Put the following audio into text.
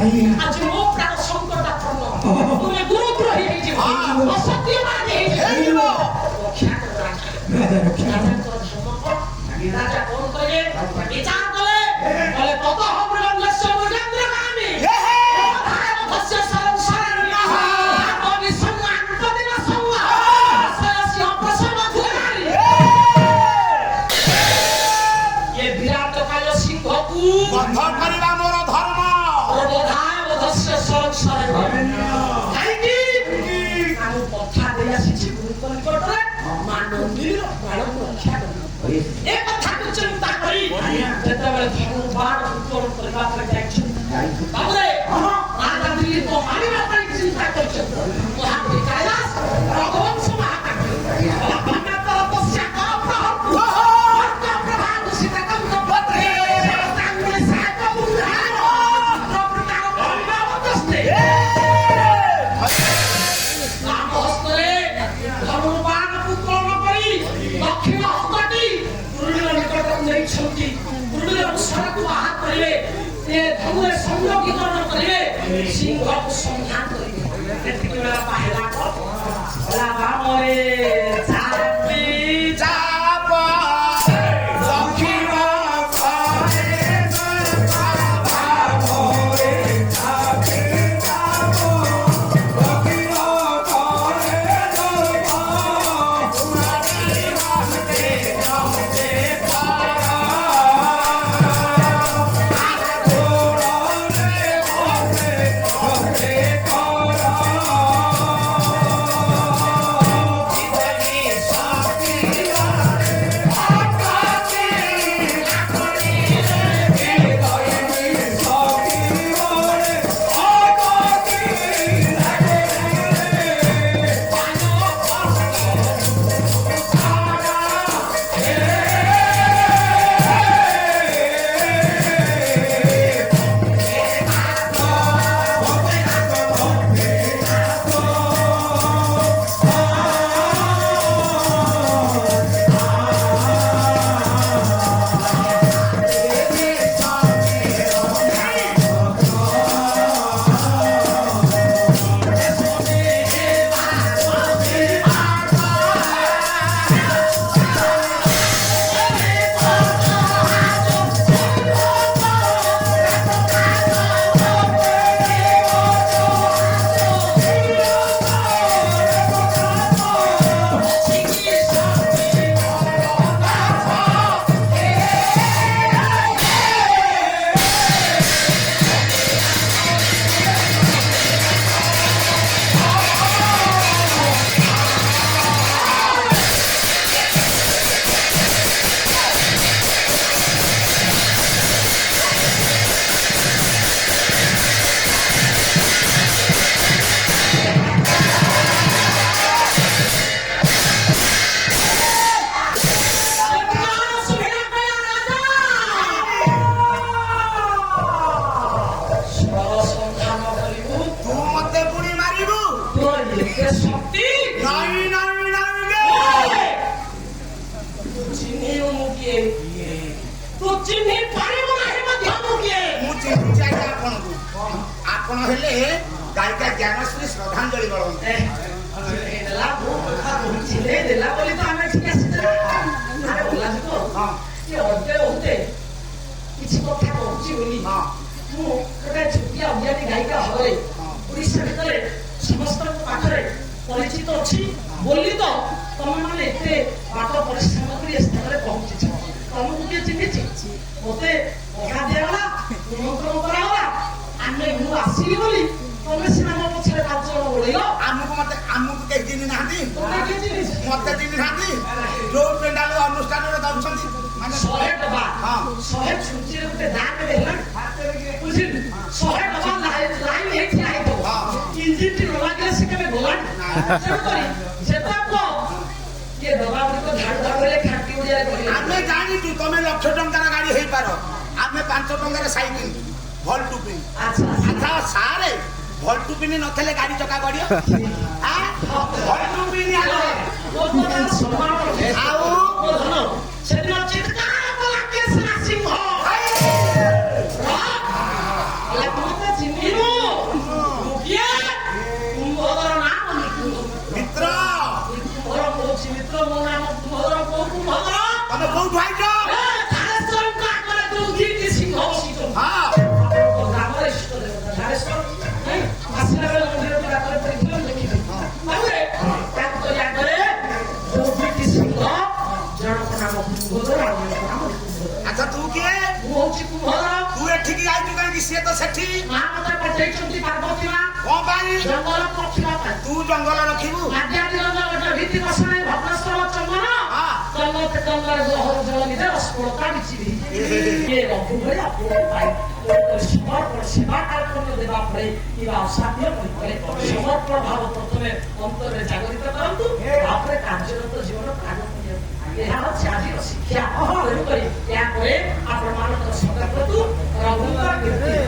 ଆଜି ମୋ ପ୍ରାଣ ସଙ୍କଟାପନ୍ନ ତୁମେ ଗୁରୁଦ୍ରୋହୀ ହେଇଯିବ ଅସତ୍ୟବାଦୀ ହେଇଯିବ ରକ୍ଷା କର ରାଜାଙ୍କର ଧର୍ମ ରାଜା କଣ କହିଲେ ବିଚାର କଲେ କହିଲେ ତତ ମୃଗଙ୍ଗସ୍ୟ ମୃଗେନ୍ଦ୍ରଗାମୀ ଧର୍ମଧସ୍ୟ ସରଂ ଶରଣ୍ୟଃ ଧର୍ମନିସଂଜ୍ଞାନ୍ପଦିନ ସଂଜ୍ଞଃ ଆଶ୍ରୟସ୍ୟ ପ୍ରସବଧୁରାରି ଏ ବିରାଟକାୟ ସିଂହକୁ ବଧ କରିବା ମୋର ଧର୍ମ ପ୍ରବୋଧାବଧସ୍ୟ ସରଂ ଶରଣ୍ୟଃ କାହିଁକି ଆମ ପଥା ଦେଇ ଆସିଛି ଗୁରୁଙ୍କ ନିକଟରେ ମାନବୀର ପ୍ରାଣକୁ ରକ୍ଷା କରିବ ଏ କଥାକୁ ଚିନ୍ତା କରି ଯେତେବେଳେ ଧର୍ମବାଦ ଉତ୍ତୋଳନ କରିବା ପାଇଁ ଯାଇଛନ୍ତି ତାପରେ ରାଜା ଦିଲ୍ଲୀକୁ ମାରିବା ପାଇଁ ଚିନ୍ତା କରିଛନ୍ତି ମହାବଳୀ କୈଳାସ ରଘୁବଂଶ ମହାକାବ୍ୟ ସଂଯୋଗୀକରଣ କରିବେ ସିଂହକୁ ସଂଧାନ କରିବେ ଏତିକି ବେଳା ପାହିଲା ରାମରେ ଚାପି ଚାପ ଦକ୍ଷିଣ ଆପଣ ହେଲେ ଗାୟିକା ଜ୍ଞାନଶ୍ରୀ ଶ୍ରଦ୍ଧାଞ୍ଜଳି ବଳବନ୍ତ କିଛି କଥା କହୁଛି ବୋଲି ମୁଁ ଗୋଟେ ଛୋଟିଆ ଅଜ୍ଞାନୀ ଗାୟିକା ଭାବରେ ଓଡ଼ିଶା ଭିତରେ ସମସ୍ତଙ୍କ ପାଖରେ ପରିଚିତ ଅଛି ବୋଲି ତ ତମେ ମାନେ ଏତେ ବାଟ ପରିଶ୍ରମ କରି ଏ ସ୍ଥାନରେ ପହଞ୍ଚିଛ ତମକୁ କିଏ ଚିହ୍ନିଛି ମତେ ପଢା ଦିଆଗଲା ନିମନ୍ତ୍ରଣ କରାଗଲା ଆମେ ମୁଁ ଆସିଲି ବୋଲି ତମେ ସିନା ମୋ ପଛରେ 5 ଜଣ ଓଳେଇଲ ଆମକୁ କେହି ଚିହ୍ନି ନାହାନ୍ତି ମତେ ଚିହ୍ନି ନାହାନ୍ତି ଯୋଉ ପେଣ୍ଡାଲ ଅନୁଷ୍ଠାନରେ ଦଉଛନ୍ତି 100 ଡବା 100 ଛୁଞ୍ଚିରେ ଗୋଟେ ଦାଗ ଦେଲା ବୁଝିଲି 100 ଡବା ଲାଇନ ହେଇଥିଲା ହେଇଥିବ ଇଞ୍ଜିନଟି ନ ଲାଗିଲେ ସେ କେବେ ଗଲାଣି ତେଣୁକରି ସେଟାକୁ ଇଏ ଡବା ଗୁଡ଼ିକ ଧାଡୁ ଧାଡୁରେ ଖାଣ୍ଟି ଓଡ଼ିଆରେ କହିଲେ ଆମେ ଜାଣିଛୁ ତମେ 1,00,000 ଟଙ୍କାର ଗାଡି ହେଇପାର ଆମେ 5 ଟଙ୍କାର ସାଇକେଲ ଭଲ ଟୁପି ଆଚ୍ଛା ସାରେ ଭଲ ଟୁପିନି ନଥିଲେ ଗାଡି ଚକା ଗଡିବ ଭଲ ଟୁପିନି ଆଉ ସେଦିନ ଚିତ୍କାର କଲା କେଶରା ସିଂହ ମୁଁ ହଉଛି କୁମ୍ଭର। ତୁ ଏଠିକି ଆଇଛୁ କାହିଁକି? ସିଏ ତ ସେଠି। ମା ମତେ ପଠେଇଛନ୍ତି ପାର୍ବତୀ ମା କଣ ପାଇଁ? ଜଙ୍ଗଲ ରଖିବା ପାଇଁ। ତୁ ଜଙ୍ଗଲ ରଖିବୁ? ଆଧ୍ୟାତ୍ମିକ ଜଙ୍ଗଲ ଗୋଟେ ଭିତ୍ତି ବସାଇ ଭଦ୍ରସ୍ଥଳ ଚନ୍ଦନ ଜଙ୍ଗଲରେ ଗ୍ରହର ଜଳ ଭିତରେ ସ୍ଫୁରତା ବିଚିବି ଇଏ ରଘୁ ଭଳି ଆପଣଙ୍କ ପାଇଁ ସମର୍ପଣ ସେବା କାର୍ଯ୍ୟ ଦେବା ପରେ କିମ୍ବା ଅସାଧ୍ୟ କରିପାରେ ସମର୍ପଣ ଭାବ ପ୍ରଥମେ ଅନ୍ତରରେ ଜାଗରିତ କରନ୍ତୁ ତାପରେ କାର୍ଯ୍ୟରତ ଜୀବନ ଆଗକୁ ନିଅନ୍ତୁ। ଏହା ହେଉଛି ଆଜିର ଶିକ୍ଷା। ତେଣୁକରି ଏହାପରେ ଆପଣମାନଙ୍କର ସତର୍କତା ରଘୁଙ୍କର କୀର୍ତ୍ତି